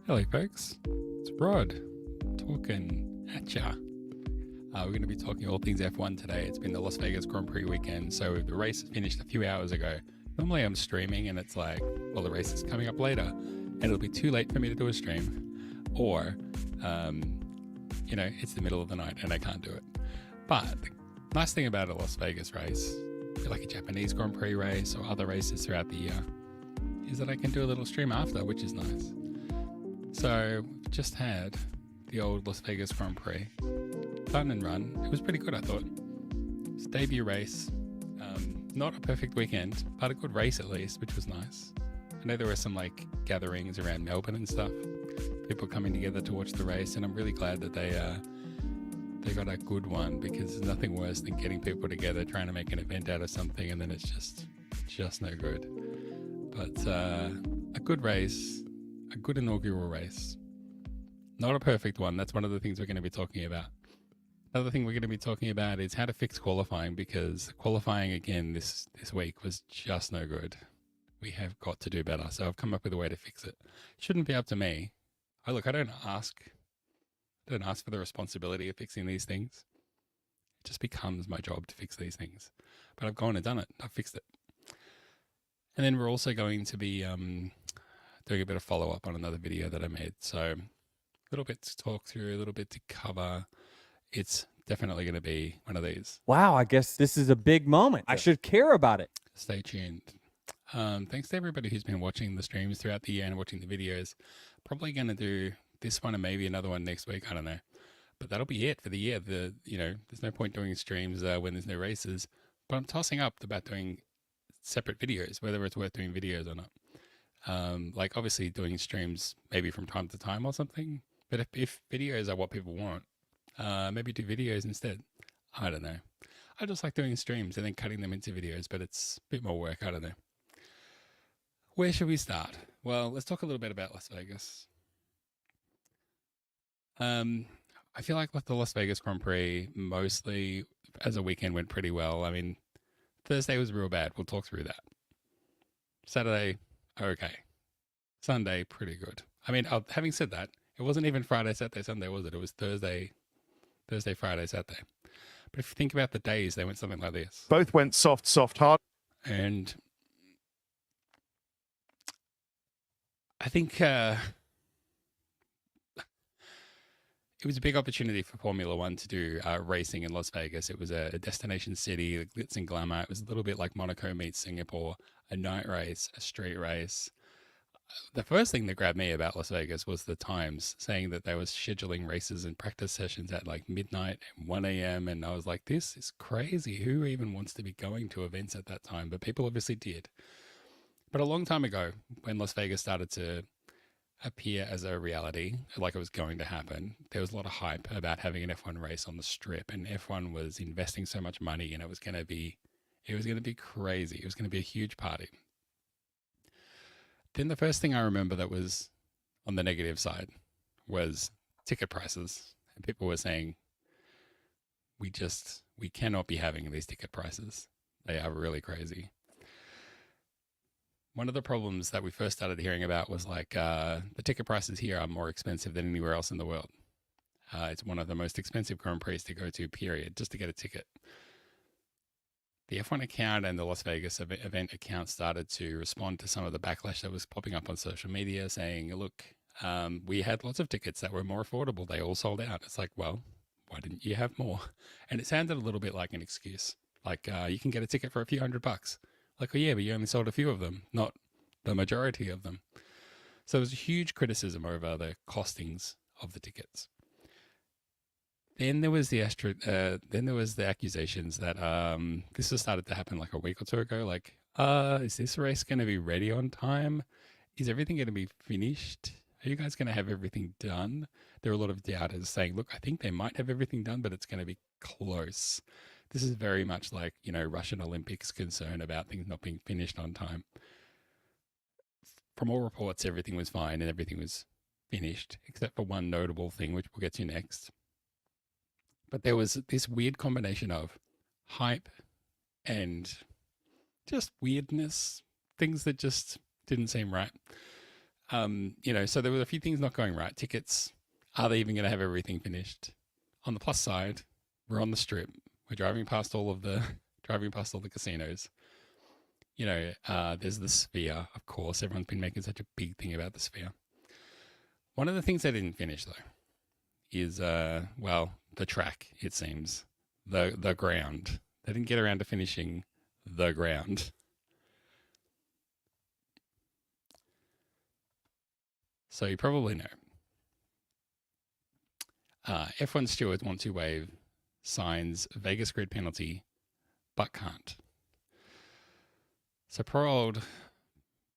Hello, folks. It's Rod talking at ya. We're going to be talking all things F1 today. It's been the Las Vegas Grand Prix weekend, so the race finished a few hours ago. Normally, I'm streaming, and it's like, well, the race is coming up later, and it'll be too late for me to do a stream, or, it's the middle of the night and I can't do it. But the nice thing about a Las Vegas race, like a Japanese Grand Prix race or other races throughout the year, is that I can do a little stream after, which is nice. So we've just had the old Las Vegas Grand Prix. Fun and run. It was pretty good, I thought. It's a debut race. Not a perfect weekend, but a good race at least, which was nice. I know there were some gatherings around Melbourne and stuff. People coming together to watch the race, and I'm really glad that they got a good one, because there's nothing worse than getting people together trying to make an event out of something and then it's just no good. But a good race, a good inaugural race. Not a perfect one. That's one of the things we're going to be talking about. Another thing we're going to be talking about is how to fix qualifying, because qualifying again this week was just no good. We have got to do better. So I've come up with a way to fix it. It shouldn't be up to me. I don't ask for the responsibility of fixing these things. It just becomes my job to fix these things. But I've gone and done it. I've fixed it. And then we're also going to be doing a bit of follow-up on another video that I made. So a little bit to talk through, a little bit to cover. It's definitely going to be one of these. Wow, I guess this is a big moment. I should care about it. Stay tuned. Thanks to everybody who's been watching the streams throughout the year and watching the videos. Probably going to do this one and maybe another one next week. I don't know. But that'll be it for the year. There's no point doing streams when there's no races. But I'm tossing up about doing separate videos, whether it's worth doing videos or not. Obviously doing streams maybe from time to time or something. But if videos are what people want, maybe do videos instead. I don't know. I just like doing streams and then cutting them into videos, but it's a bit more work. I don't know. Where should we start? Well, let's talk a little bit about Las Vegas. I feel like the Las Vegas Grand Prix mostly as a weekend went pretty well. I mean, Thursday was real bad. We'll talk through that. Saturday, okay. Sunday, pretty good. I mean, having said that, it wasn't even Friday, Saturday, Sunday, was it? It was Thursday, Friday, Saturday. But if you think about the days, they went something like this. Both went soft, hard. And I think it was a big opportunity for Formula One to do racing in Las Vegas. It was a destination city, the glitz and glamour. It was a little bit like Monaco meets Singapore, a night race, a street race. The first thing that grabbed me about Las Vegas was the times, saying that they were scheduling races and practice sessions at midnight and 1 a.m. And I was like, this is crazy. Who even wants to be going to events at that time? But people obviously did. But a long time ago, when Las Vegas started to appear as a reality, like it was going to happen, there was a lot of hype about having an F1 race on the Strip, and F1 was investing so much money, and it was going to be crazy. It was going to be a huge party. Then the first thing I remember that was on the negative side was ticket prices, and people were saying, we cannot be having these ticket prices. They are really crazy. One of the problems that we first started hearing about was the ticket prices here are more expensive than anywhere else in the world. It's one of the most expensive Grand Prix to go to, period, just to get a ticket. The F1 account and the Las Vegas event account started to respond to some of the backlash that was popping up on social media saying, look, we had lots of tickets that were more affordable. They all sold out. It's like, well, why didn't you have more? And it sounded a little bit like an excuse. You can get a ticket for a few $100. Oh yeah, but you only sold a few of them, not the majority of them. So there was a huge criticism over the costings of the tickets. Then there was the accusations that this has started to happen a week or two ago. Is this race going to be ready on time? Is everything going to be finished? Are you guys going to have everything done? There are a lot of doubters saying, look, I think they might have everything done, but it's going to be close. This is very much Russian Olympics concern about things not being finished on time. From all reports, everything was fine and everything was finished, except for one notable thing, which we'll get to next. But there was this weird combination of hype and just weirdness, things that just didn't seem right. So there were a few things not going right. Tickets, are they even going to have everything finished? On the plus side, we're on the strip. We're driving past all the casinos. There's the Sphere, of course. Everyone's been making such a big thing about the Sphere. One of the things they didn't finish, though, is, the track, it seems. The ground. They didn't get around to finishing the ground. So you probably know. F1 stewards want to waive Sainz Vegas grid penalty, but can't. So poor old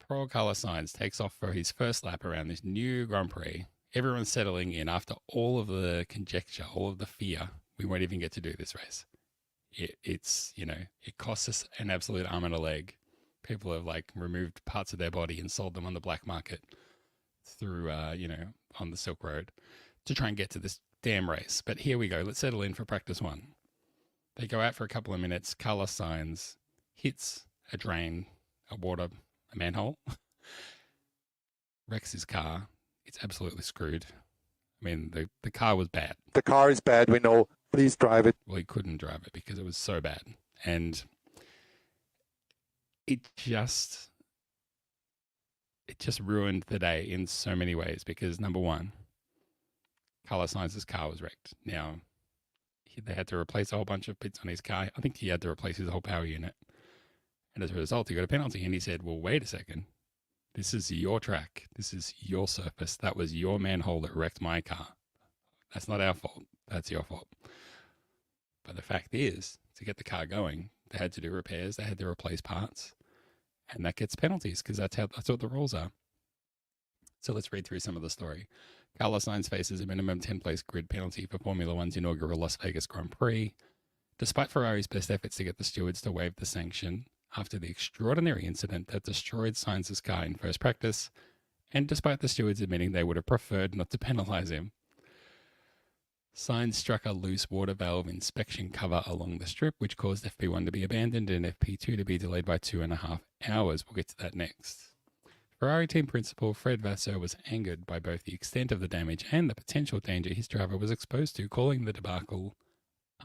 Carlos Sainz takes off for his first lap around this new Grand Prix. Everyone's settling in after all of the conjecture, all of the fear. We won't even get to do this race. It costs us an absolute arm and a leg. People have removed parts of their body and sold them on the black market through, on the Silk Road to try and get to this damn race. But here we go. Let's settle in for practice one. They go out for a couple of minutes. Carlos Sainz hits a drain, a manhole, wrecks his car. It's absolutely screwed. I mean, the car was bad. The car is bad, we know. Please drive it. Well, he couldn't drive it because it was so bad. And it just ruined the day in so many ways because, number one, Carlos Sainz's car was wrecked. Now, they had to replace a whole bunch of bits on his car. I think he had to replace his whole power unit. And as a result, he got a penalty. And he said, well, wait a second. This is your track. This is your surface. That was your manhole that wrecked my car. That's not our fault. That's your fault. But the fact is, to get the car going, they had to do repairs. They had to replace parts. And that gets penalties because that's what the rules are. So let's read through some of the story. Carlos Sainz faces a minimum 10-place grid penalty for Formula One's inaugural Las Vegas Grand Prix. Despite Ferrari's best efforts to get the stewards to waive the sanction after the extraordinary incident that destroyed Sainz's car in first practice, and despite the stewards admitting they would have preferred not to penalise him, Sainz struck a loose water valve inspection cover along the strip, which caused FP1 to be abandoned and FP2 to be delayed by 2.5 hours. We'll get to that next. Ferrari team principal Fred Vasseur was angered by both the extent of the damage and the potential danger his driver was exposed to, calling the debacle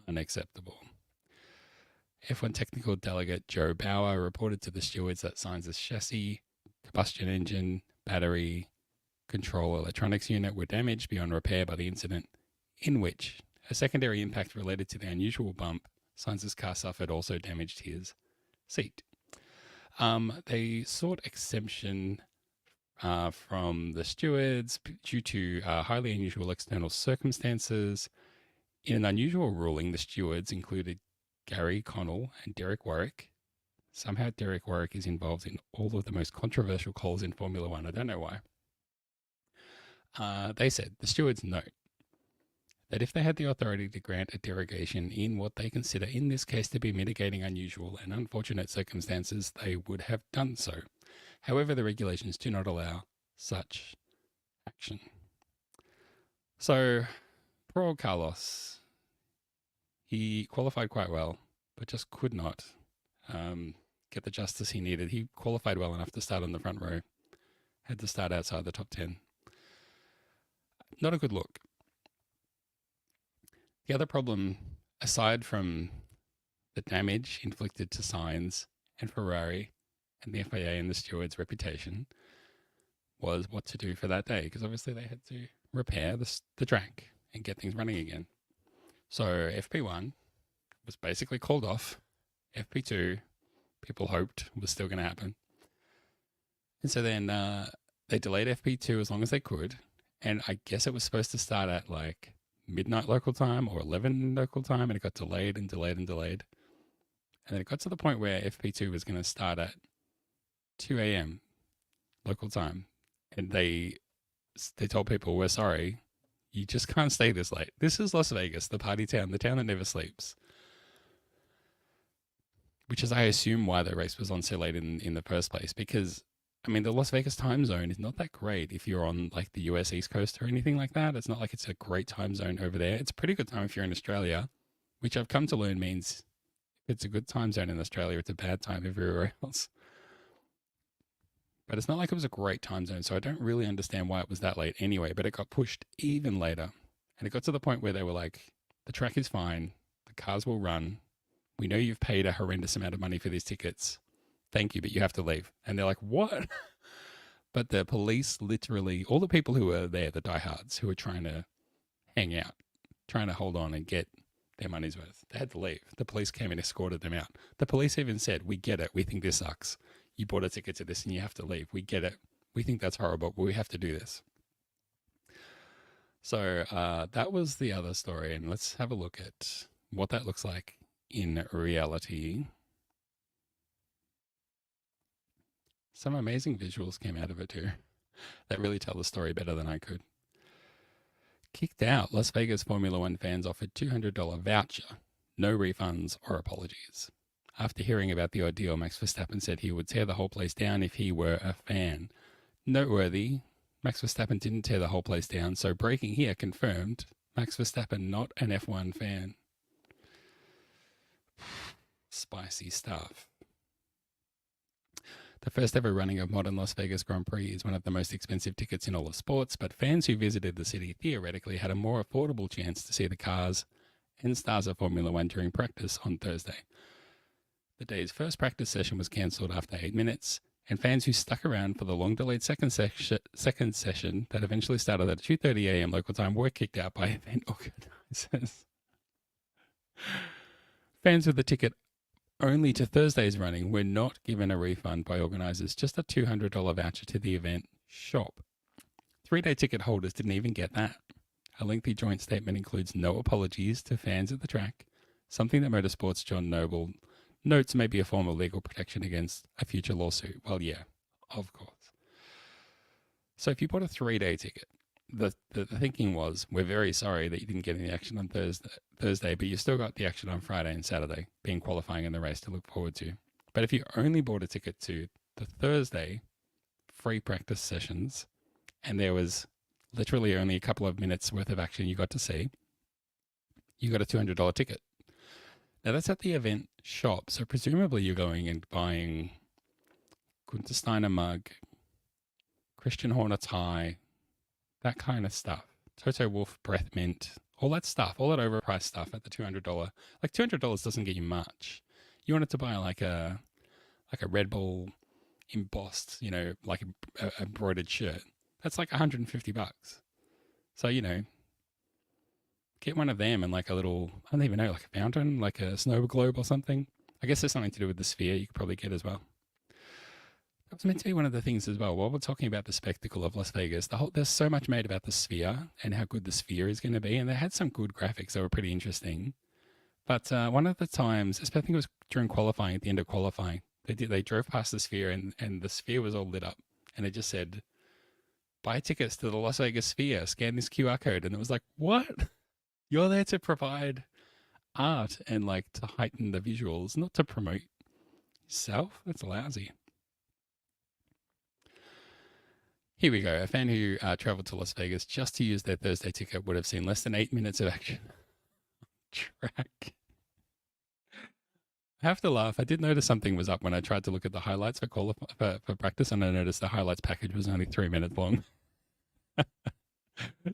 unacceptable. F1 technical delegate Joe Bauer reported to the stewards that Sainz's chassis, combustion engine, battery, control electronics unit were damaged beyond repair by the incident, in which a secondary impact related to the unusual bump Sainz's car suffered also damaged his seat. They sought exemption from the stewards due to highly unusual external circumstances. In an unusual ruling, the stewards included Gary Connell and Derek Warwick. Somehow Derek Warwick is involved in all of the most controversial calls in Formula One. I don't know why. They said the stewards note that if they had the authority to grant a derogation in what they consider in this case to be mitigating unusual and unfortunate circumstances, they would have done so. However, the regulations do not allow such action. So, poor old Carlos, he qualified quite well, but just could not get the justice he needed. He qualified well enough to start on the front row, had to start outside the top 10. Not a good look. The other problem, aside from the damage inflicted to Sainz and Ferrari and the FIA and the stewards' reputation, was what to do for that day, because obviously they had to repair the track and get things running again. So FP1 was basically called off. FP2, people hoped was still going to happen. And so then they delayed FP2 as long as they could. And I guess it was supposed to start at midnight local time or 11 local time, and it got delayed and delayed and delayed. And then it got to the point where FP2 was going to start at 2 a.m. local time. And they told people, we're sorry, you just can't stay this late. This is Las Vegas, the party town, the town that never sleeps. Which is, I assume, why the race was on so late in the first place. Because, I mean, the Las Vegas time zone is not that great if you're on the US East Coast or anything like that. It's not like it's a great time zone over there. It's a pretty good time if you're in Australia, which I've come to learn means if it's a good time zone in Australia, it's a bad time everywhere else. But it's not like it was a great time zone, so I don't really understand why it was that late anyway. But it got pushed even later. And it got to the point where they were like, the track is fine, the cars will run. We know you've paid a horrendous amount of money for these tickets. Thank you, but you have to leave. And they're like, what? But the police literally, all the people who were there, the diehards who were trying to hang out, trying to hold on and get their money's worth, they had to leave. The police came and escorted them out. The police even said, we get it. We think this sucks. You bought a ticket to this and you have to leave. We get it. We think that's horrible, but we have to do this. So that was the other story. And let's have a look at what that looks like in reality. Some amazing visuals came out of it too that really tell the story better than I could. Kicked out, Las Vegas Formula One fans offered $200 voucher, no refunds or apologies. After hearing about the ordeal, Max Verstappen said he would tear the whole place down if he were a fan. Noteworthy, Max Verstappen didn't tear the whole place down, so breaking here confirmed Max Verstappen not an F1 fan. Spicy stuff. The first ever running of modern Las Vegas Grand Prix is one of the most expensive tickets in all of sports, but fans who visited the city theoretically had a more affordable chance to see the cars and stars of Formula One during practice on Thursday. The day's first practice session was cancelled after 8 minutes, and fans who stuck around for the long-delayed second session that eventually started at 2:30 a.m. local time were kicked out by event organisers. Fans with a ticket only to Thursday's running were not given a refund by organisers, just a $200 voucher to the event shop. 3-day ticket holders didn't even get that. A lengthy joint statement includes no apologies to fans at the track, something that Motorsports' John Noble notes may be a form of legal protection against a future lawsuit. Well, yeah, of course. So if you bought a 3-day ticket, the thinking was, we're very sorry that you didn't get any action on Thursday, but you still got the action on Friday and Saturday, being qualifying in the race to look forward to. But if you only bought a ticket to the Thursday free practice sessions, and there was literally only a couple of minutes worth of action you got to see, you got a $200 ticket. Now that's at the event shop, so presumably you're going and buying Gunther Steiner mug, Christian Horner tie, that kind of stuff. Toto Wolff breath mint, all that stuff, all that overpriced stuff at the $200. Like $200 doesn't get you much. You wanted to buy like a Red Bull embossed, like a embroidered shirt. That's like $150. So, get one of them and like a little, I don't even know, like a fountain, like a snow globe or something. I guess there's something to do with the sphere you could probably get as well. That was meant to be one of the things as well. While we're talking about the spectacle of Las Vegas, there's so much made about the sphere and how good the sphere is going to be. And they had some good graphics that were pretty interesting. But one of the times, I think it was during qualifying, at the end of qualifying, they drove past the sphere and the sphere was all lit up. And it just said, buy tickets to the Las Vegas Sphere, scan this QR code. And it was like, what? You're there to provide art and like to heighten the visuals, not to promote yourself. That's lousy. Here we go. A fan who traveled to Las Vegas just to use their Thursday ticket would have seen less than 8 minutes of action track. I have to laugh. I did notice something was up when I tried to look at the highlights for practice, and I noticed the highlights package was only 3 minutes long.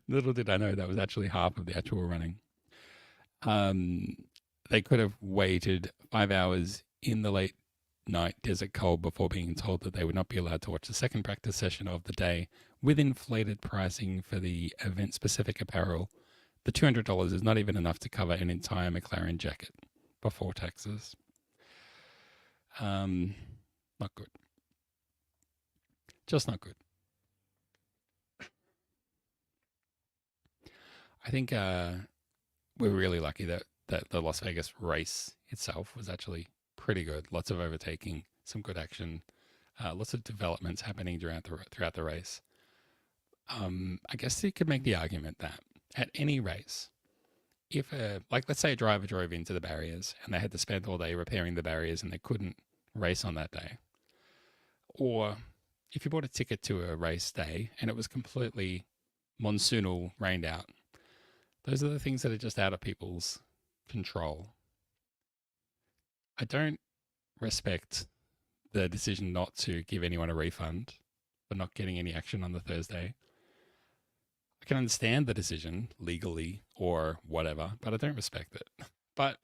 Little did I know that was actually half of the actual running. They could have waited 5 hours in the late night desert cold before being told that they would not be allowed to watch the second practice session of the day with inflated pricing for the event-specific apparel. The $200 is not even enough to cover an entire McLaren jacket before taxes. Not good. Just not good. I think we're really lucky that the Las Vegas race itself was actually pretty good. Lots of overtaking, some good action, lots of developments happening throughout the race. I guess you could make the argument that at any race, if let's say a driver drove into the barriers and they had to spend all day repairing the barriers and they couldn't race on that day, or if you bought a ticket to a race day and it was completely monsoonal, rained out, those are the things that are just out of people's control. I don't respect the decision not to give anyone a refund for not getting any action on the Thursday. I can understand the decision legally or whatever, but I don't respect it. But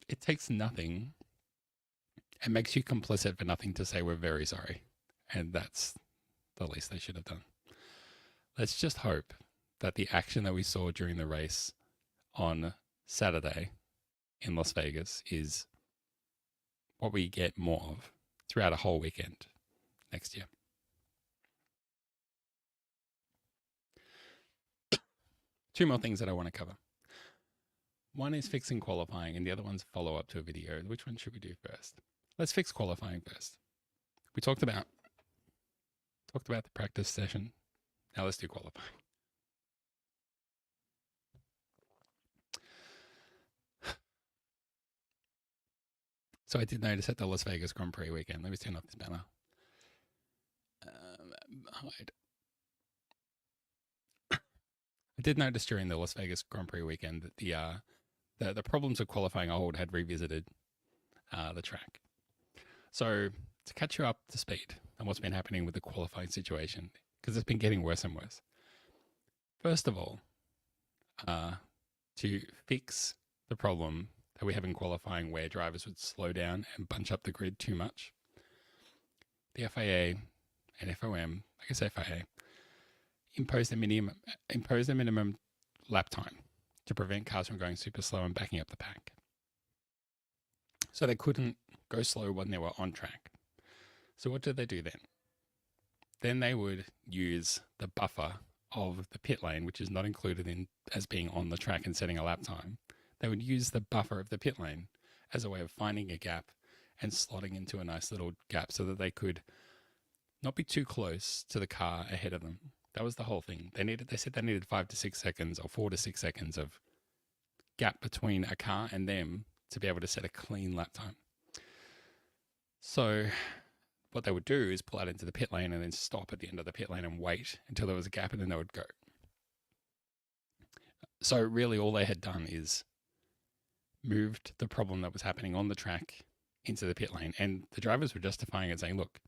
it takes nothing and makes you complicit for nothing to say we're very sorry. And that's the least they should have done. Let's just hope that the action that we saw during the race on Saturday in Las Vegas is what we get more of throughout a whole weekend next year. Two more things that I want to cover. One is fixing qualifying, and the other one's follow up to a video. Which one should we do first? Let's fix qualifying first. We talked about the practice session. Now let's do qualifying. So I did notice at the Las Vegas Grand Prix weekend. Let me turn off this banner. Hide. I did notice during the Las Vegas Grand Prix weekend that the problems of qualifying old had revisited the track. So to catch you up to speed on what's been happening with the qualifying situation, because it's been getting worse and worse. First of all, to fix the problem that we have in qualifying where drivers would slow down and bunch up the grid too much, the FIA and FOM, I guess FIA, imposed a minimum lap time to prevent cars from going super slow and backing up the pack. So they couldn't go slow when they were on track. So what did they do then? Then they would use the buffer of the pit lane, which is not included in as being on the track and setting a lap time. They would use the buffer of the pit lane as a way of finding a gap and slotting into a nice little gap so that they could not be too close to the car ahead of them. That was the whole thing. They said they needed 5 to 6 seconds or 4 to 6 seconds of gap between a car and them to be able to set a clean lap time. So what they would do is pull out into the pit lane and then stop at the end of the pit lane and wait until there was a gap and then they would go. So really all they had done is moved the problem that was happening on the track into the pit lane. And the drivers were justifying it, saying, look,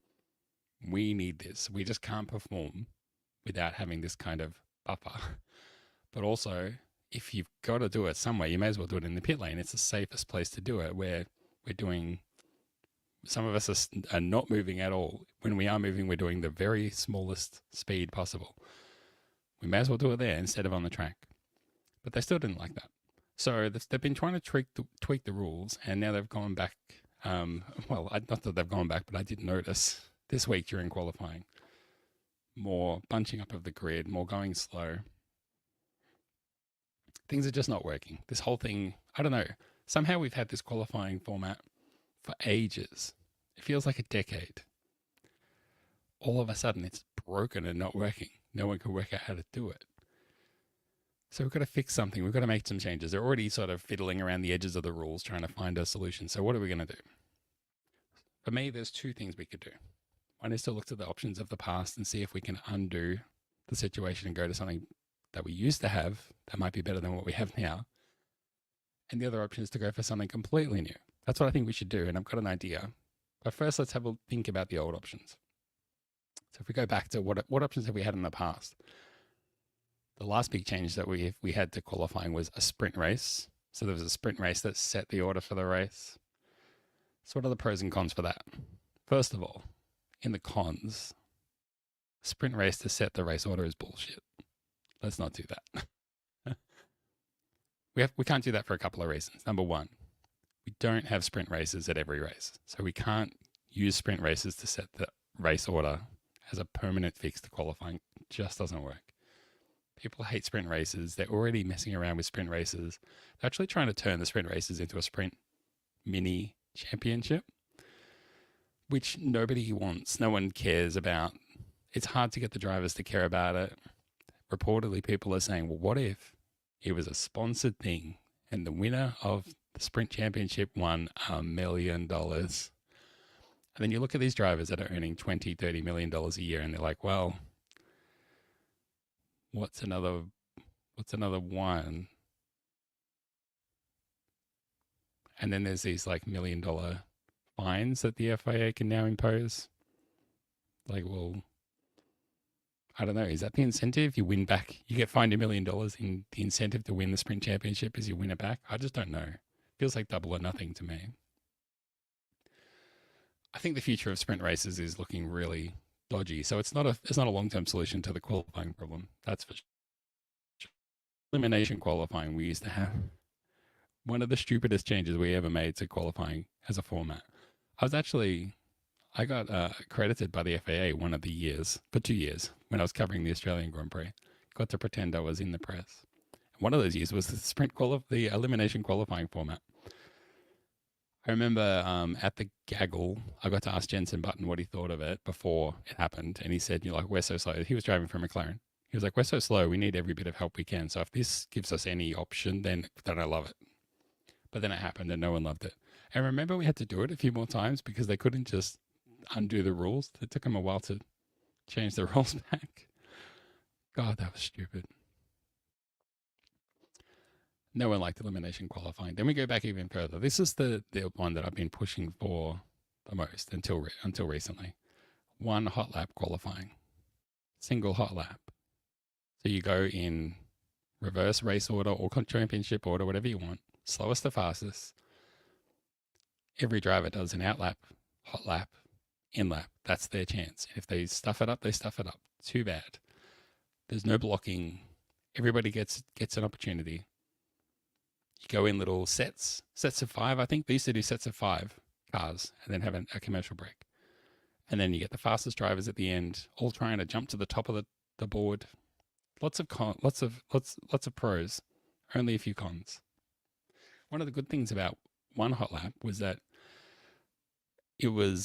we need this. We just can't perform without having this kind of buffer. But also, if you've got to do it somewhere, you may as well do it in the pit lane. It's the safest place to do it, where we're doing, some of us are not moving at all. When we are moving, we're doing the very smallest speed possible. We may as well do it there instead of on the track. But they still didn't like that. So they've been trying to tweak the rules, and now they've gone back. Well, not that they've gone back, but I did notice this week during qualifying, more bunching up of the grid, more going slow. Things are just not working. This whole thing, I don't know. Somehow we've had this qualifying format for ages. It feels like a decade. All of a sudden, it's broken and not working. No one can work out how to do it. So we've got to fix something. We've got to make some changes. They're already sort of fiddling around the edges of the rules, trying to find a solution. So what are we going to do? For me, there's two things we could do. One is to look to the options of the past and see if we can undo the situation and go to something that we used to have that might be better than what we have now. And the other option is to go for something completely new. That's what I think we should do, and I've got an idea. But first, let's have a think about the old options. So if we go back to what options have we had in the past? The last big change that we had to qualifying was a sprint race. So there was a sprint race that set the order for the race. So what are the pros and cons for that? First of all, in the cons, sprint race to set the race order is bullshit. Let's not do that. We can't do that for a couple of reasons. Number one, we don't have sprint races at every race. So we can't use sprint races to set the race order as a permanent fix to qualifying. It just doesn't work. People hate sprint races. They're already messing around with sprint races. They're actually trying to turn the sprint races into a sprint mini championship, which nobody wants. No one cares about. It's hard to get the drivers to care about it. Reportedly, people are saying, well, what if it was a sponsored thing and the winner of the sprint championship won $1 million? And then you look at these drivers that are earning $20, $30 million a year, and they're like, well, what's another one? And then there's these like $1 million fines that the FIA can now impose. Like, well, I don't know. Is that the incentive? You win back. You get fined $1 million in the incentive to win the sprint championship is you win it back. I just don't know. Feels like double or nothing to me. I think the future of sprint races is looking really dodgy. So it's not a long-term solution to the qualifying problem. That's for sure. Elimination qualifying we used to have. One of the stupidest changes we ever made to qualifying as a format. I got credited by the FAA one of the years, for 2 years, when I was covering the Australian Grand Prix. Got to pretend I was in the press. One of those years was the elimination qualifying format. I remember at the gaggle, I got to ask Jensen Button what he thought of it before it happened. And he said, we're so slow. He was driving for McLaren. He was like, we're so slow. We need every bit of help we can. So if this gives us any option, then I love it. But then it happened and no one loved it. And remember we had to do it a few more times because they couldn't just undo the rules. It took them a while to change the rules back. God, that was stupid. No one liked elimination qualifying. Then we go back even further. This is the one that I've been pushing for the most until recently. One hot lap qualifying. Single hot lap. So you go in reverse race order or championship order, whatever you want. Slowest to fastest. Every driver does an out lap, hot lap, in lap. That's their chance. If they stuff it up, they stuff it up. Too bad. There's no blocking. Everybody gets an opportunity. You go in little sets of 5. I think they used to do sets of 5 cars and then have a commercial break. And then you get the fastest drivers at the end, all trying to jump to the top of the board. Lots of pros, only a few cons. One of the good things about one hot lap was that it was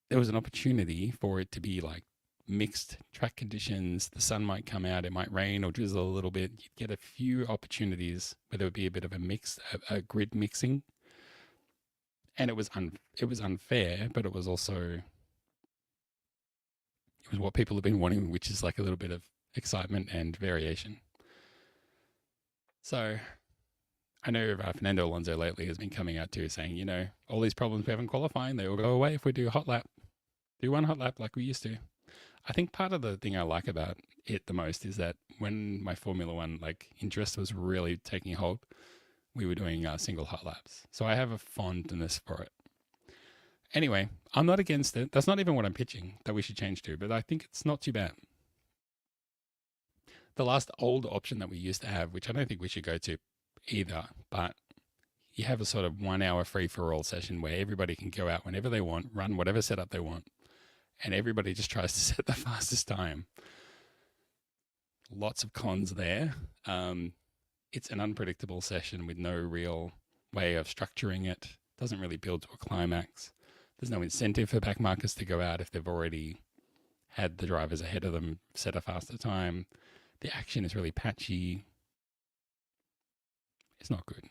there was an opportunity for it to be like mixed track conditions. The sun might come out, it might rain or drizzle a little bit. You'd get a few opportunities where there would be a bit of a grid mixing. And it was unfair, but it was what people have been wanting, which is like a little bit of excitement and variation. So I know Fernando Alonso lately has been coming out too saying, all these problems we have in qualifying, they will go away if we do hot lap. Do one hot lap like we used to. I think part of the thing I like about it the most is that when my Formula One interest was really taking hold, we were doing single hot laps. So I have a fondness for it. Anyway, I'm not against it. That's not even what I'm pitching that we should change to, but I think it's not too bad. The last old option that we used to have, which I don't think we should go to either, but you have a sort of 1 hour free-for-all session where everybody can go out whenever they want, run whatever setup they want, and everybody just tries to set the fastest time. Lots of cons there. It's an unpredictable session with no real way of structuring it. Doesn't really build to a climax. There's no incentive for backmarkers to go out if they've already had the drivers ahead of them set a faster time. The action is really patchy. It's not good.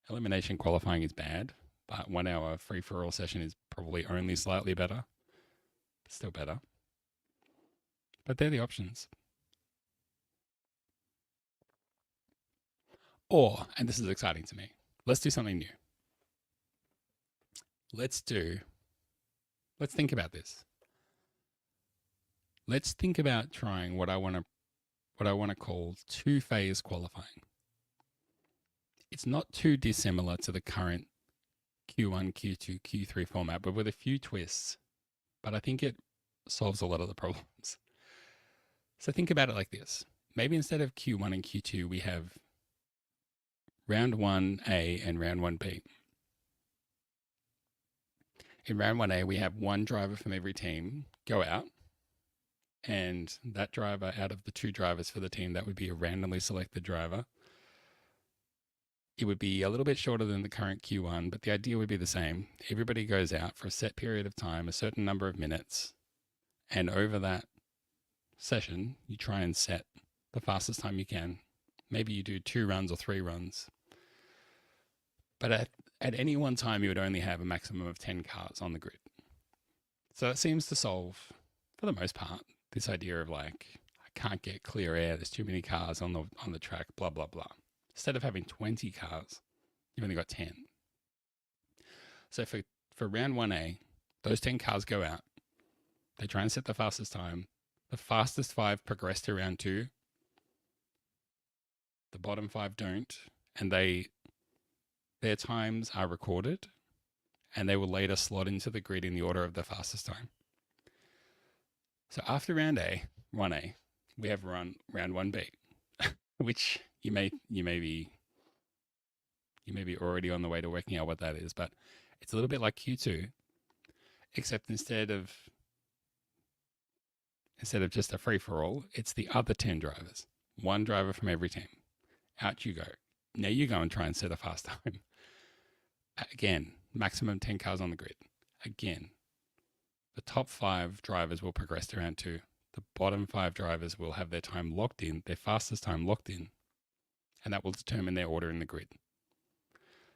Elimination qualifying is bad, but 1 hour free-for-all session is probably only slightly better. Still better. But they're the options. Or, and this is exciting to me, let's do something new. Let's think about this. Let's think about trying what I want to call two-phase qualifying. It's not too dissimilar to the current Q1, Q2, Q3 format, but with a few twists. But I think it solves a lot of the problems. So think about it like this. Maybe instead of Q1 and Q2, we have round 1A and round 1B. In round 1A, we have one driver from every team go out, and that driver out of the 2 drivers for the team, that would be a randomly selected driver. It would be a little bit shorter than the current Q1, but the idea would be the same. Everybody goes out for a set period of time, a certain number of minutes, and over that session, you try and set the fastest time you can. Maybe you do 2 runs or 3 runs. But at any one time, you would only have a maximum of 10 cars on the grid. So that seems to solve, for the most part, this idea of I can't get clear air, there's too many cars on the track, blah, blah, blah. Instead of having 20 cars, you've only got 10. So for round 1A, those 10 cars go out, They try and set the fastest time. The fastest 5 progress to round 2. The bottom 5 don't, and their times are recorded, and they will later slot into the grid in the order of the fastest time. So after round 1A, we have round 1B, which you may be already on the way to working out what that is, but it's a little bit like Q2, except instead of just a free for all, it's the other 10 drivers, 1 driver from every team. Out you go. Now you go and try and set a fast time. Again, maximum 10 cars on the grid. Again, the top 5 drivers will progress to round 2. The bottom 5 drivers will have their time locked in, their fastest time locked in, and that will determine their order in the grid.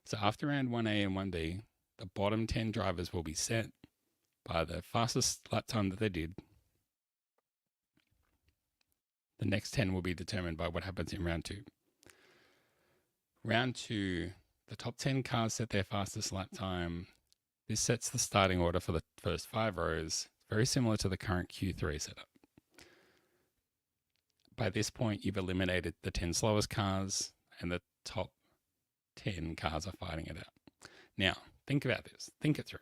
So after round 1A and 1B, the bottom 10 drivers will be set by the fastest lap time that they did. The next 10 will be determined by what happens in round 2. Round 2, the top 10 cars set their fastest lap time. This sets the starting order for the first 5 rows, very similar to the current Q3 setup. By this point, you've eliminated the 10 slowest cars, and the top 10 cars are fighting it out. Now, think about this. Think it through.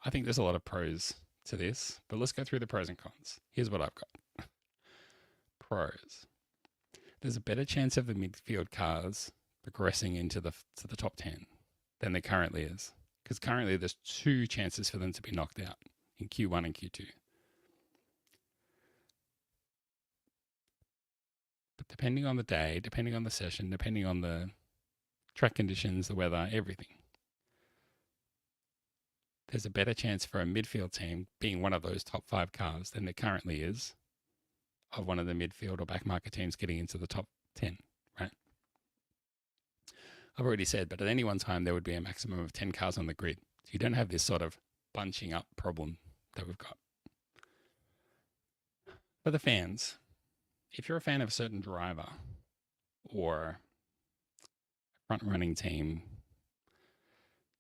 I think there's a lot of pros to this, but let's go through the pros and cons. Here's what I've got. Pros. There's a better chance of the midfield cars progressing into the top 10 than there currently is. Because currently there's 2 chances for them to be knocked out in Q1 and Q2. But depending on the day, depending on the session, depending on the track conditions, the weather, everything, there's a better chance for a midfield team being one of those top 5 cars than there currently is of one of the midfield or back market teams getting into the top 10, right? I've already said, but at any one time, there would be a maximum of 10 cars on the grid. So you don't have this sort of bunching up problem that we've got. For the fans, if you're a fan of a certain driver or front running team,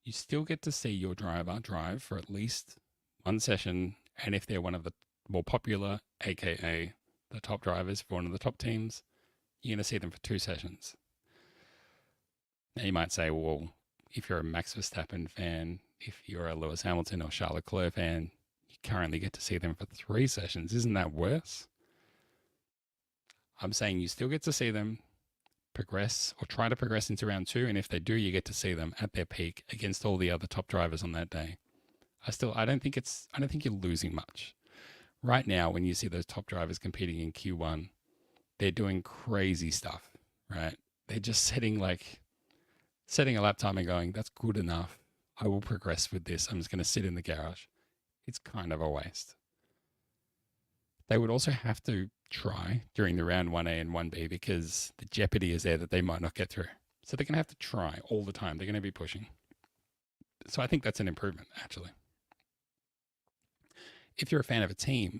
you still get to see your driver drive for at least one session. And if they're one of the more popular, aka the top drivers for one of the top teams, you're going to see them for 2 sessions. Now you might say, well, if you're a Max Verstappen fan, if you're a Lewis Hamilton or Charles Leclerc fan, you currently get to see them for 3 sessions. Isn't that worse? I'm saying you still get to see them progress or try to progress into round 2. And if they do, you get to see them at their peak against all the other top drivers on that day. I don't think you're losing much. Right now, when you see those top drivers competing in Q1, they're doing crazy stuff, right? They're just setting a lap time and going, that's good enough. I will progress with this. I'm just going to sit in the garage. It's kind of a waste. They would also have to try during the round 1A and 1B because the jeopardy is there that they might not get through. So they're going to have to try all the time. They're going to be pushing. So I think that's an improvement, actually. If you're a fan of a team,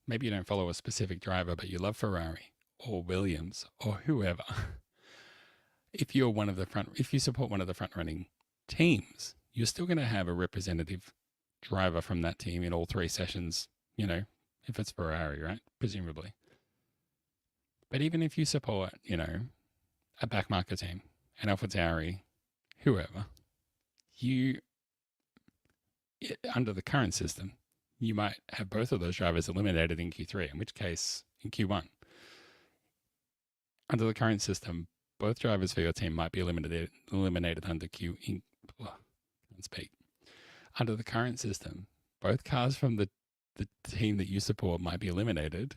maybe you don't follow a specific driver, but you love Ferrari or Williams or whoever. If you support one of the front running teams, you're still going to have a representative driver from that team in all 3 sessions, if it's Ferrari, right? Presumably. But even if you support, a back market team, an AlphaTauri, whoever, under the current system, you might have both of those drivers eliminated in Q3, in which case in Q1. Under the current system, both drivers for your team might be eliminated under can't speak. Under the current system, both cars from the team that you support might be eliminated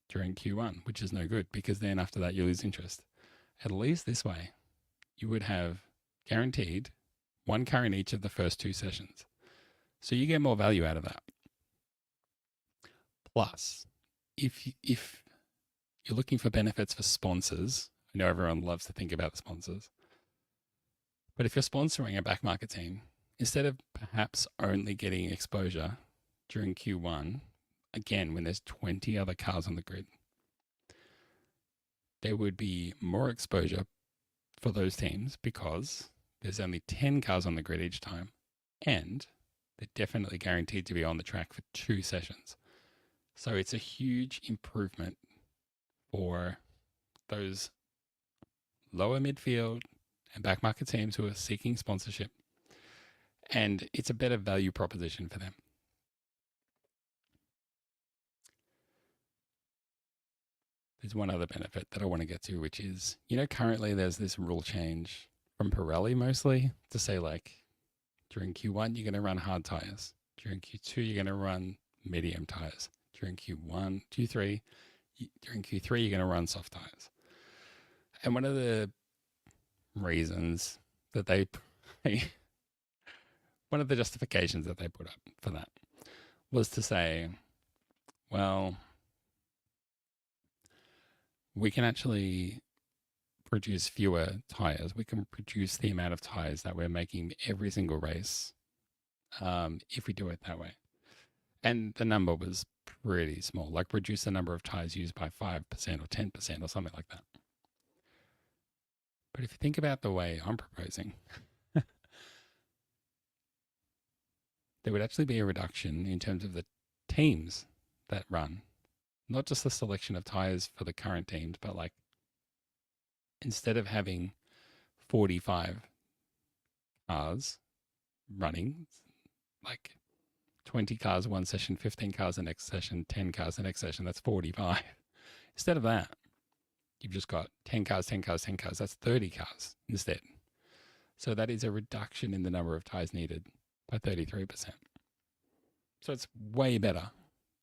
during Q1, which is no good because then after that you lose interest. At least this way, you would have guaranteed 1 car in each of the first 2 sessions. So you get more value out of that. Plus, if you're looking for benefits for sponsors, I know everyone loves to think about the sponsors, but if you're sponsoring a back market team, instead of perhaps only getting exposure during Q1, again, when there's 20 other cars on the grid, there would be more exposure for those teams because there's only 10 cars on the grid each time, and they're definitely guaranteed to be on the track for 2 sessions. So it's a huge improvement for those lower midfield and back market teams who are seeking sponsorship. And it's a better value proposition for them. There's one other benefit that I want to get to, which is, currently there's this rule change from Pirelli mostly to say, like, during Q1, you're going to run hard tires. During Q2, you're going to run medium tires. During Q3, you're going to run soft tires. And one of the reasons that one of the justifications that they put up for that was to say, well, we can actually produce fewer tires. We can produce the amount of tires that we're making every single race if we do it that way. And the number was pretty small, like reduce the number of tires used by 5% or 10% or something like that. But if you think about the way I'm proposing, there would actually be a reduction in terms of the teams that run, not just the selection of tires for the current teams, but like instead of having 45 cars running, like 20 cars one session, 15 cars the next session, 10 cars the next session, that's 45. Instead of that, you've just got 10 cars, 10 cars, 10 cars. That's 30 cars instead. So that is a reduction in the number of tires needed by 33%. So it's way better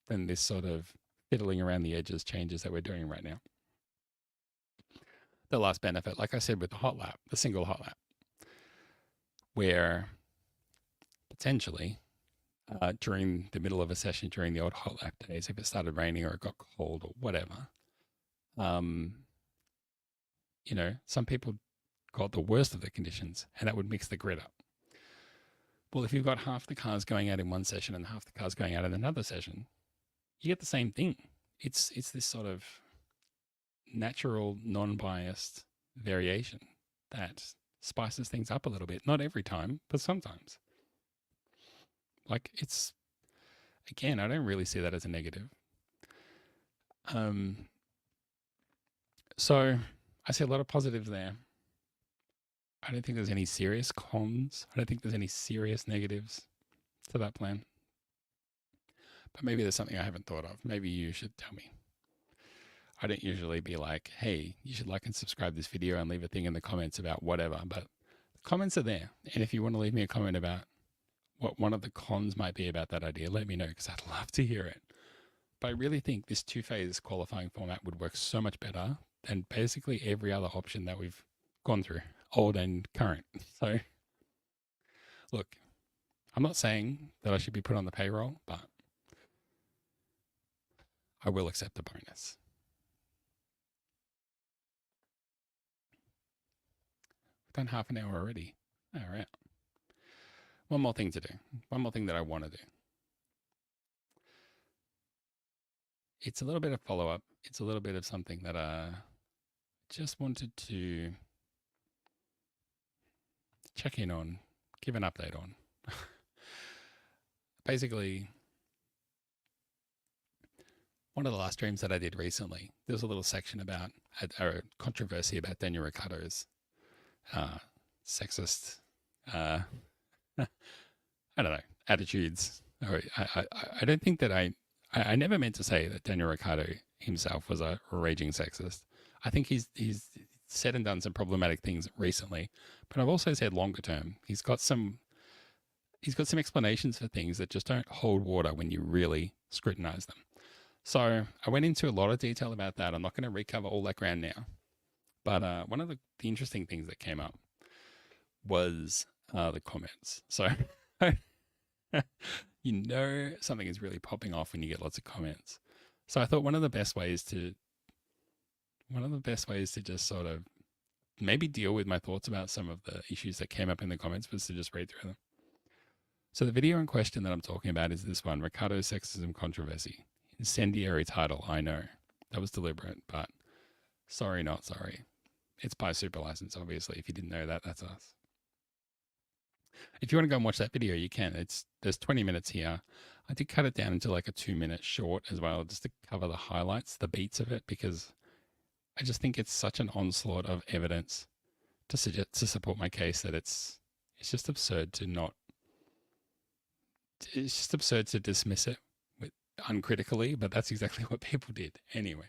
than this sort of fiddling around the edges changes that we're doing right now. The last benefit, like I said, with the hot lap, the single hot lap, where potentially during the middle of a session, during the old hot lap days, if it started raining or it got cold or whatever, some people got the worst of the conditions and that would mix the grid up. Well, if you've got half the cars going out in one session and half the cars going out in another session, you get the same thing. It's this sort of natural, non-biased variation that spices things up a little bit. Not every time, but sometimes. Like again, I don't really see that as a negative. So I see a lot of positives there. I don't think there's any serious cons. I don't think there's any serious negatives to that plan. But maybe there's something I haven't thought of. Maybe you should tell me. I don't usually be like, hey, you should like and subscribe this video and leave a thing in the comments about whatever. But the comments are there. And if you want to leave me a comment about what one of the cons might be about that idea, let me know because I'd love to hear it. But I really think this 2-phase qualifying format would work so much better than basically every other option that we've gone through, old and current. So, look, I'm not saying that I should be put on the payroll, but I will accept a bonus. We've done half an hour already. All right. One more thing to do. One more thing that I want to do. It's a little bit of follow-up. It's a little bit of something that I just wanted to check in on, give an update on. Basically, one of the last streams that I did recently, there was a little section about a controversy about Daniel Ricciardo's sexist, I don't know, attitudes. I don't think that I never meant to say that Daniel Ricciardo himself was a raging sexist. I think he's said and done some problematic things recently, but I've also said longer term, he's got some explanations for things that just don't hold water when you really scrutinize them. So I went into a lot of detail about that. I'm not going to recover all that ground now, but one of the interesting things that came up was the comments. So something is really popping off when you get lots of comments. So I thought one of the best ways to just sort of maybe deal with my thoughts about some of the issues that came up in the comments was to just read through them. So the video in question that I'm talking about is this one, Ricciardo's sexism controversy. Incendiary title, I know. That was deliberate, but sorry, not sorry. It's by Super License, obviously. If you didn't know that, that's us. If you want to go and watch that video, you can. There's 20 minutes here. I did cut it down into like a 2-minute short as well, just to cover the highlights, the beats of it, because I just think it's such an onslaught of evidence to support my case that it's just absurd to not. It's just absurd to dismiss it uncritically, but that's exactly what people did. Anyway,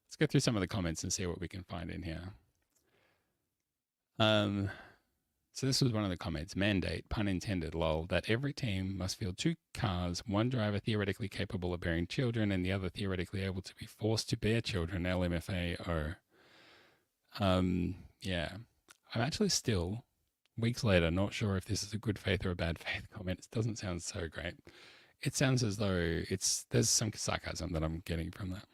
let's go through some of the comments and see what we can find in here. So this was one of the comments. Mandate, pun intended, lol, that every team must field 2 cars, one driver theoretically capable of bearing children and the other theoretically able to be forced to bear children, LMFAO. Yeah. I'm actually still, weeks later, not sure if this is a good faith or a bad faith comment. It doesn't sound so great. It sounds as though there's some sarcasm that I'm getting from that.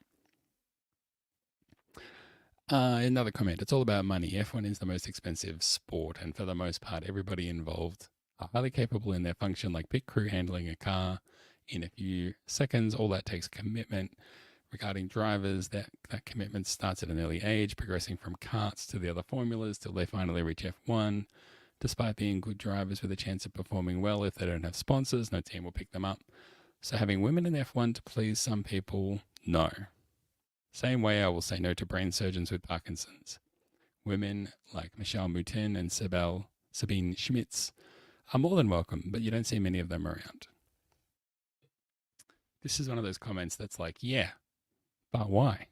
Another comment. It's all about money. F1 is the most expensive sport, and for the most part, everybody involved are highly capable in their function, like pit crew handling a car in a few seconds. All that takes commitment. Regarding drivers, that commitment starts at an early age, progressing from karts to the other formulas till they finally reach F1. Despite being good drivers with a chance of performing well, if they don't have sponsors, no team will pick them up. So having women in F1 to please some people, no. Same way I will say no to brain surgeons with Parkinson's. Women like Michelle Moutin and Sabine Schmitz are more than welcome, but you don't see many of them around. This is one of those comments that's like, yeah, but why?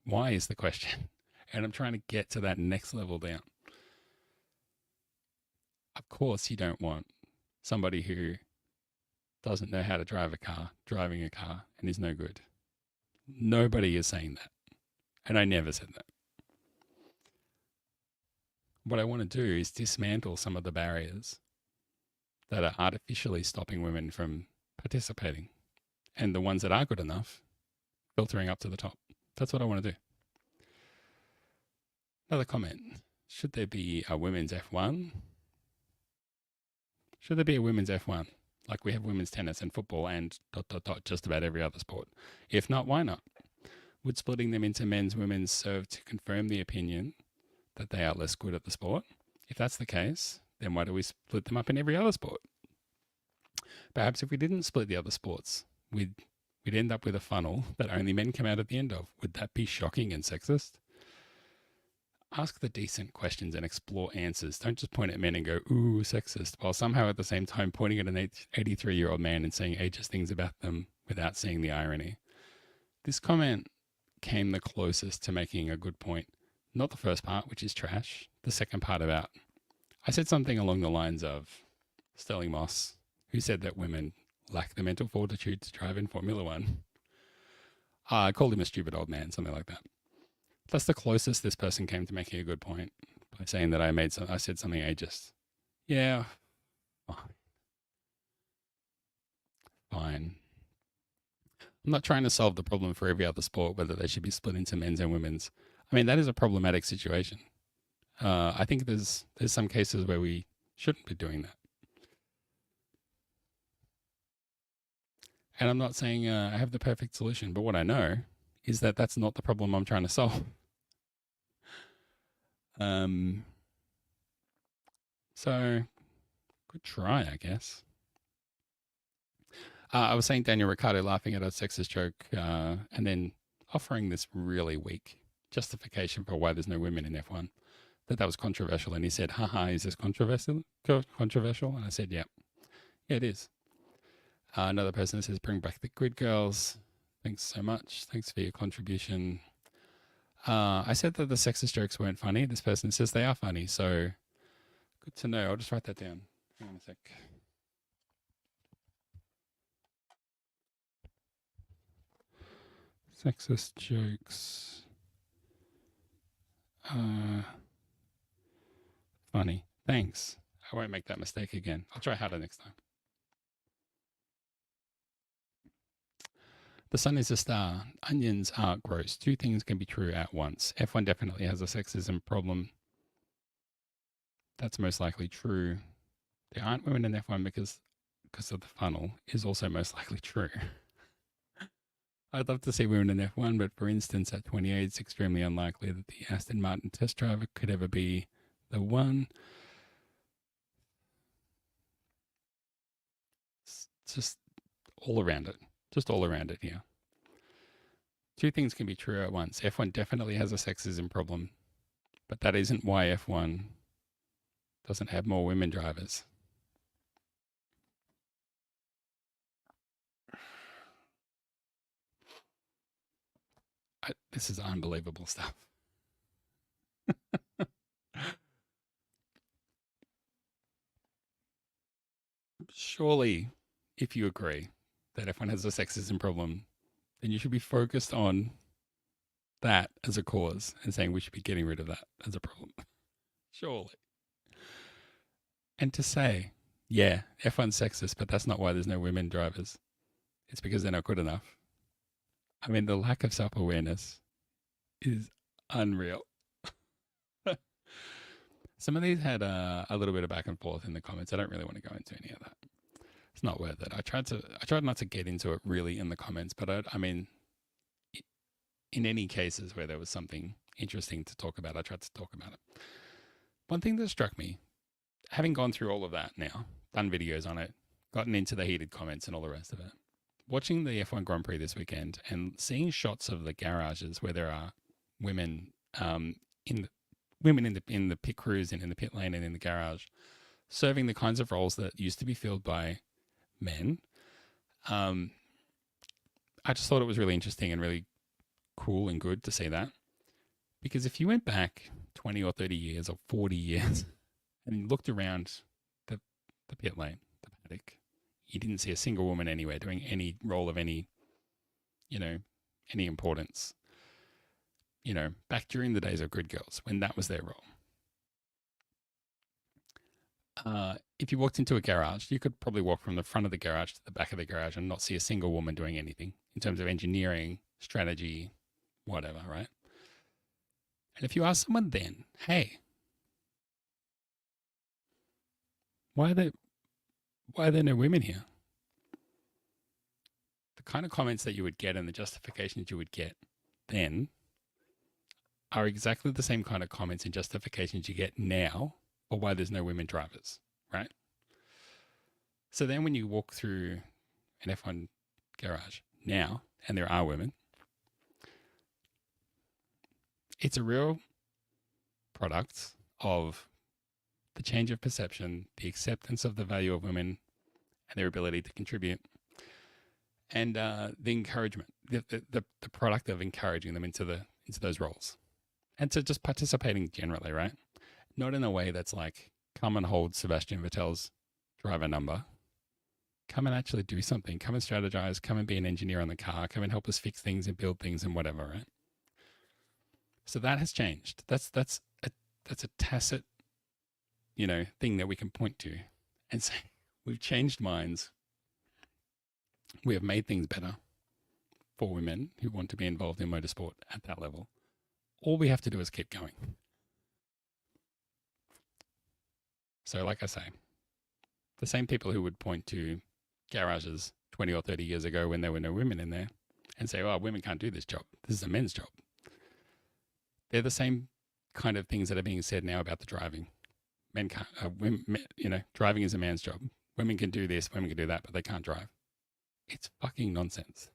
Why is the question? And I'm trying to get to that next level down. Of course you don't want somebody who doesn't know how to drive a car, driving a car, and is no good. Nobody is saying that. And I never said that. What I want to do is dismantle some of the barriers that are artificially stopping women from participating. And the ones that are good enough, filtering up to the top. That's what I want to do. Another comment. Should there be a women's F1? Should there be a women's F1? Like we have women's tennis and football and ... just about every other sport. If not, why not? Would splitting them into men's, women's serve to confirm the opinion that they are less good at the sport? If that's the case, then why do we split them up in every other sport? Perhaps if we didn't split the other sports, we'd end up with a funnel that only men come out at the end of. Would that be shocking and sexist? Ask the decent questions and explore answers. Don't just point at men and go, ooh, sexist, while somehow at the same time pointing at an 83-year-old man and saying ageist things about them without seeing the irony. This comment came the closest to making a good point. Not the first part, which is trash. The second part about, I said something along the lines of Sterling Moss, who said that women lack the mental fortitude to drive in Formula One. I called him a stupid old man, something like that. That's the closest this person came to making a good point by saying that I said something ageist. Yeah, fine. I'm not trying to solve the problem for every other sport, whether they should be split into men's and women's. I mean, that is a problematic situation. I think there's some cases where we shouldn't be doing that. And I'm not saying I have the perfect solution, but what I know is that that's not the problem I'm trying to solve. So good try, I guess. I was saying Daniel Ricciardo laughing at a sexist joke and then offering this really weak justification for why there's no women in F1, that was controversial. And he said, haha, is this controversial? And I said, yeah, it is. Another person says, bring back the grid girls. Thanks so much. Thanks for your contribution. I said that the sexist jokes weren't funny. This person says they are funny. So good to know. I'll just write that down. Hang on a sec. Sexist jokes. Funny. Thanks. I won't make that mistake again. I'll try harder next time. The sun is a star. Onions are gross. 2 things can be true at once. F1 definitely has a sexism problem. That's most likely true. There aren't women in F1 because of the funnel is also most likely true. I'd love to see women in F1, but for instance, at 28, it's extremely unlikely that the Aston Martin test driver could ever be the one. It's just all around it. Just all around it here. Two things can be true at once. F1 definitely has a sexism problem, but that isn't why F1 doesn't have more women drivers. This is unbelievable stuff. Surely, if you agree that F1 has a sexism problem, then you should be focused on that as a cause and saying we should be getting rid of that as a problem. Surely. And to say, yeah, F1's sexist, but that's not why there's no women drivers. It's because they're not good enough. I mean, the lack of self-awareness is unreal. Some of these had a little bit of back and forth in the comments. I don't really want to go into any of that. It's not worth it. I tried not to get into it really in the comments, but I mean, in any cases where there was something interesting to talk about, I tried to talk about it. One thing that struck me, having gone through all of that now, done videos on it, gotten into the heated comments and all the rest of it, watching the F1 Grand Prix this weekend and seeing shots of the garages where there are women in the pit crews and in the pit lane and in the garage, serving the kinds of roles that used to be filled by men. I just thought it was really interesting and really cool and good to see that. Because if you went back 20 or 30 years or 40 years and looked around the pit lane, the paddock, you didn't see a single woman anywhere doing any role of any importance. Back during the days of grid girls, when that was their role. If you walked into a garage, you could probably walk from the front of the garage to the back of the garage and not see a single woman doing anything in terms of engineering, strategy, whatever, right? And if you ask someone then, hey, why are there no women here? The kind of comments that you would get and the justifications you would get then are exactly the same kind of comments and justifications you get now for why there's no women drivers, right? So then when you walk through an F1 garage now, and there are women, it's a real product of the change of perception, the acceptance of the value of women and their ability to contribute, and the encouragement, the product of encouraging them into those roles. And to just participating generally, right? Not in a way that's like, come and hold Sebastian Vettel's driver number. Come and actually do something. Come and strategize. Come and be an engineer on the car. Come and help us fix things and build things and whatever, right? So that has changed. That's a tacit, thing that we can point to and say, we've changed minds. We have made things better for women who want to be involved in motorsport at that level. All we have to do is keep going. So like I say, the same people who would point to garages 20 or 30 years ago when there were no women in there and say, oh, women can't do this job. This is a men's job. They're the same kind of things that are being said now about the driving. Men can't, driving is a man's job. Women can do this, women can do that, but they can't drive. It's fucking nonsense.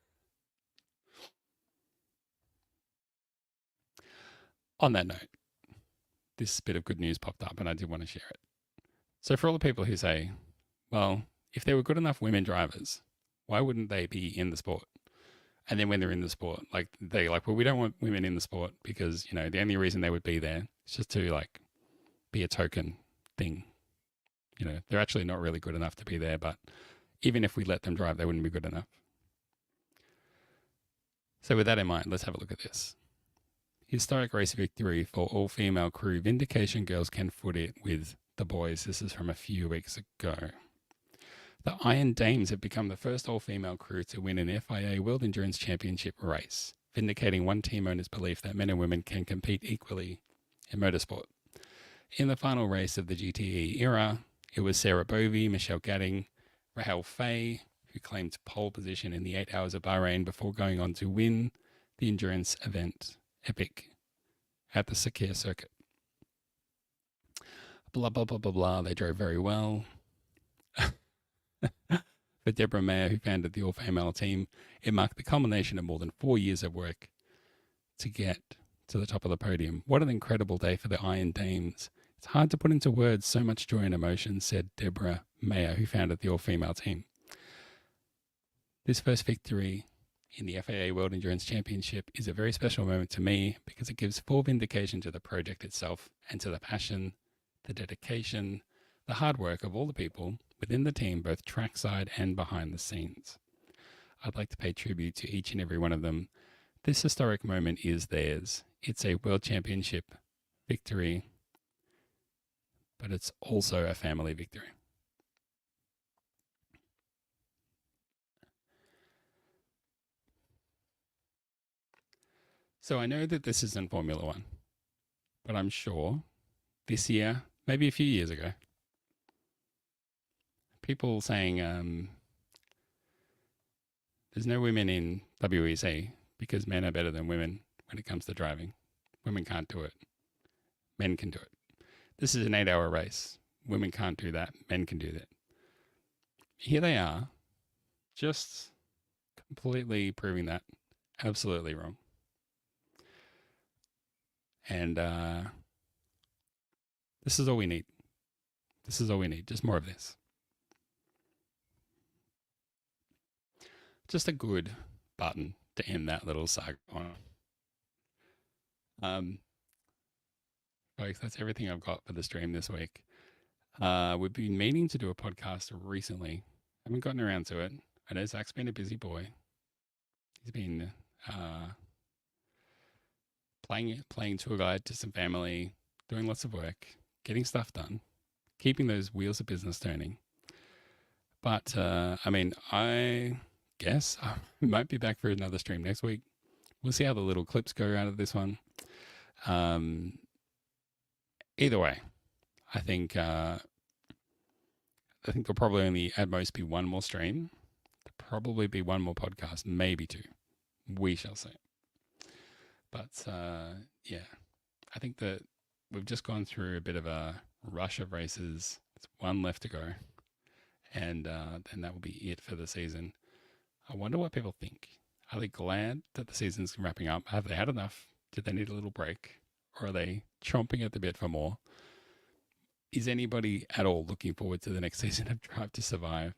On that note, this bit of good news popped up and I did want to share it. So for all the people who say, well, if there were good enough women drivers, why wouldn't they be in the sport? And then when they're in the sport, they're like, well, we don't want women in the sport because, the only reason they would be there is just to be a token thing. They're actually not really good enough to be there, but even if we let them drive, they wouldn't be good enough. So with that in mind, let's have a look at this. Historic race victory for all-female crew. Vindication girls can foot it with the boys. This is from a few weeks ago. The Iron Dames have become the first all-female crew to win an FIA World Endurance Championship race, vindicating one team owner's belief that men and women can compete equally in motorsport. In the final race of the GTE era, it was Sarah Bovey, Michelle Gadding, Rahel Fay, who claimed pole position in the 8 Hours of Bahrain before going on to win the endurance event Epic at the Sakir circuit. Blah, blah, blah, blah, blah. They drove very well. For Deborah Mayer, who founded the all-female team, it marked the culmination of more than 4 years of work to get to the top of the podium. What an incredible day for the Iron Dames. It's hard to put into words so much joy and emotion, said Deborah Mayer, who founded the all-female team. This first victory in the FAA World Endurance Championship is a very special moment to me because it gives full vindication to the project itself and to the passion, the dedication, the hard work of all the people within the team, both trackside and behind the scenes. I'd like to pay tribute to each and every one of them. This historic moment is theirs. It's a World Championship victory, but it's also a family victory. So I know that this isn't Formula One, but I'm sure this year, maybe a few years ago, people saying there's no women in WEC because men are better than women when it comes to driving. Women can't do it. Men can do it. This is an 8-hour race. Women can't do that. Men can do that. Here they are, just completely proving that absolutely wrong. And this is all we need. This is all we need. Just more of this. Just a good button to end that little saga on. Folks, that's everything I've got for the stream this week. We've been meaning to do a podcast recently. Haven't gotten around to it. I know Zach's been a busy boy. He's been playing tour guide to some family, doing lots of work, getting stuff done, keeping those wheels of business turning. But I guess I might be back for another stream next week. We'll see how the little clips go out of this one. Either way, I think there'll probably only at most be one more stream. There'll probably be one more podcast, maybe two. We shall see. But yeah, I think that we've just gone through a bit of a rush of races. There's one left to go, and then that will be it for the season. I wonder what people think. Are they glad that the season's wrapping up? Have they had enough? Do they need a little break? Or are they chomping at the bit for more? Is anybody at all looking forward to the next season of Drive to Survive?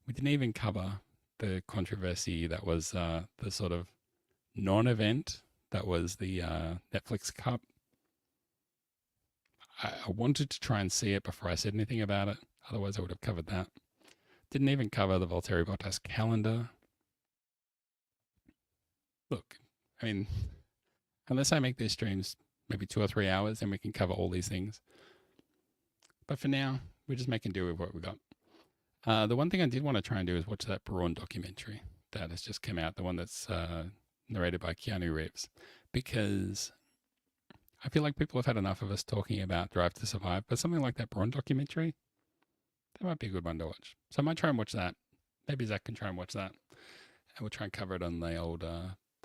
We didn't even cover the controversy that was the sort of non-event that was the Netflix Cup. I wanted to try and see it before I said anything about it. Otherwise, I would have covered that. Didn't even cover the Valtteri Bottas calendar. Look, I mean, unless I make these streams maybe 2 or 3 hours, then we can cover all these things. But for now, we're just making do with what we got. The one thing I did want to try and do is watch that Brawn documentary that has just come out, the one that's narrated by Keanu Reeves, because I feel like people have had enough of us talking about Drive to Survive, but something like that Brawn documentary, that might be a good one to watch. So I might try and watch that. Maybe Zach can try and watch that. And we'll try and cover it on the old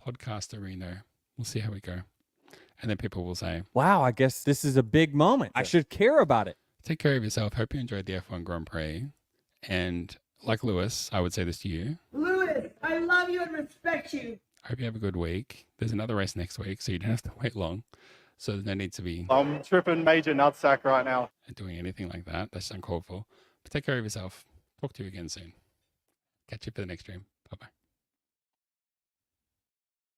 podcast arena. We'll see how we go. And then people will say, wow, I guess this is a big moment. I should care about it. Take care of yourself. Hope you enjoyed the F1 Grand Prix. And like Lewis, I would say this to you. Lewis, I love you and respect you. I hope you have a good week. There's another race next week, so you don't have to wait long. So there's no need to be I'm tripping major nutsack right now. doing anything like that. That's uncalled for. But take care of yourself. Talk to you again soon. Catch you for the next stream.